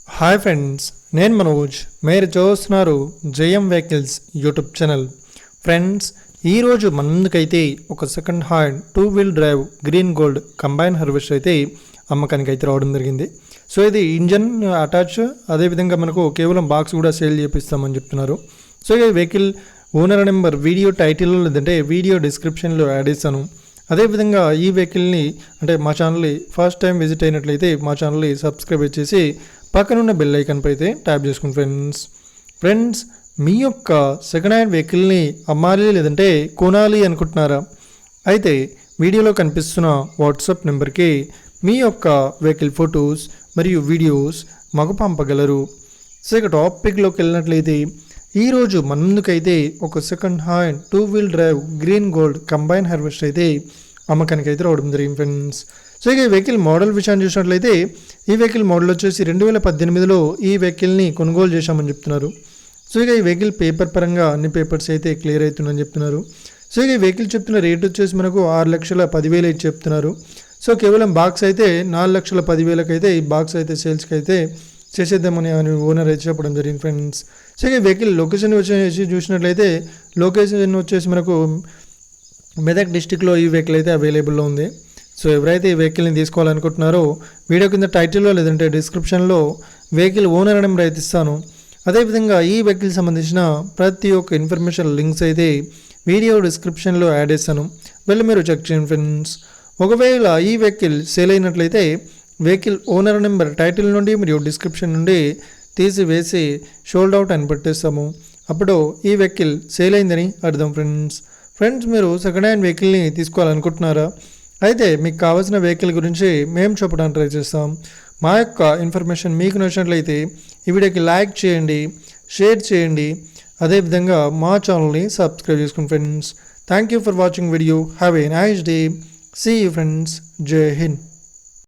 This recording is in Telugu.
హాయ్ ఫ్రెండ్స్, నేను మనోజ్. మీరు చూస్తున్నారు JM vehicles YouTube channel. Friends, ఈరోజు మన ముందుకైతే ఒక second hand 2-wheel drive green gold combine harvester అయితే అమ్మకానికి అయితే రావడం జరిగింది. సో ఇది ఇంజన్ అటాచ్, అదేవిధంగా మనకు కేవలం బాక్స్ కూడా సేల్ చేపిస్తామని చెప్తున్నారు. సో ఈ వెహికల్ ఓనర్ నెంబర్ వీడియో టైటిల్లో లేదంటే వీడియో డిస్క్రిప్షన్లో యాడ్ చేస్తాను. అదేవిధంగా ఈ వెహికల్ని అంటే మా ఛానల్ని ఫస్ట్ టైం విజిట్ అయినట్లయితే మా ఛానల్ని సబ్స్క్రైబ్ చేసి పక్కనున్న బెల్ ఐకాన్పై అయితే ట్యాప్ చేసుకోండి. ఫ్రెండ్స్, మీ యొక్క సెకండ్ హ్యాండ్ వెహికల్ని అమ్మాలి లేదంటే కొనాలి అనుకుంటున్నారా? అయితే వీడియోలో కనిపిస్తున్న వాట్సాప్ నెంబర్కి మీ యొక్క వెహికల్ ఫొటోస్ మరియు వీడియోస్ మాకు పంపగలరు. సో ఇక టాపిక్లోకి వెళ్ళినట్లయితే ఈరోజు మన ముందుకైతే ఒక second hand 2-wheel drive green gold combine harvester అయితే అమ్మకానికి అయితే రావడం జరిగింది ఫ్రెండ్స్. సో ఇక ఈ వెహికల్ మోడల్ విషయాన్ని చూసినట్లయితే ఈ వెహికల్ మోడల్ వచ్చేసి 2018లో ఈ వెహికల్ని కొనుగోలు చేశామని చెప్తున్నారు. సో ఇక ఈ వెహికల్ పేపర్ పరంగా అన్ని పేపర్స్ అయితే క్లియర్ అవుతుందని చెప్తున్నారు. సో ఇక ఈ వెహికల్ చెప్తున్న రేట్ వచ్చేసి మనకు 6,10,000 అయితే చెప్తున్నారు. సో కేవలం బాక్స్ అయితే 4,10,000 అయితే ఈ బాక్స్ అయితే సేల్స్కి అయితే చేసేద్దామని ఓనర్ అయితే చెప్పడం జరిగింది ఫ్రెండ్స్. సో ఇక వెహికల్ లొకేషన్ వచ్చేసి చూసినట్లయితే లొకేషన్ వచ్చేసి మనకు మెదక్ డిస్టిక్లో ఈ వెహికల్ అయితే అవైలబుల్లో ఉంది. సో ఎవరైతే ఈ వెహికల్ని తీసుకోవాలనుకుంటున్నారో వీడియో కింద టైటిల్లో లేదంటే డిస్క్రిప్షన్లో వెహికల్ ఓనర్ నెంబర్ అయితే ఇస్తాను. అదేవిధంగా ఈ వెహికల్ సంబంధించిన ప్రతి ఒక్క ఇన్ఫర్మేషన్ లింక్స్ అయితే వీడియో డిస్క్రిప్షన్లో యాడ్ చేస్తాను, వెళ్ళి మీరు చెక్ చేయండి ఫ్రెండ్స్. ఒకవేళ ఈ వెహికల్ సేల్ అయినట్లయితే వెహికల్ ఓనర్ నెంబర్ టైటిల్ నుండి మరియు డిస్క్రిప్షన్ నుండి తీసివేసి షోల్డ్ అవుట్ అని పెట్టేస్తాము. అప్పుడు ఈ వెహికల్ సేల్ అయిందని అర్థం ఫ్రెండ్స్, మీరు సెకండ్ హ్యాండ్ వెహికల్ని తీసుకోవాలనుకుంటున్నారా? అయితే మీకు కావాల్సిన వెహికల్ గురించి మేము చెప్పడానికి ట్రై చేస్తాం. మా యొక్క ఇన్ఫర్మేషన్ మీకు నచ్చినట్లయితే ఈ వీడియోకి లైక్ చేయండి, షేర్ చేయండి, అదేవిధంగా మా ఛానల్ని సబ్స్క్రైబ్ చేసుకోండి friends. Thank you for watching video. Have a nice day. See you friends. జై హింద్.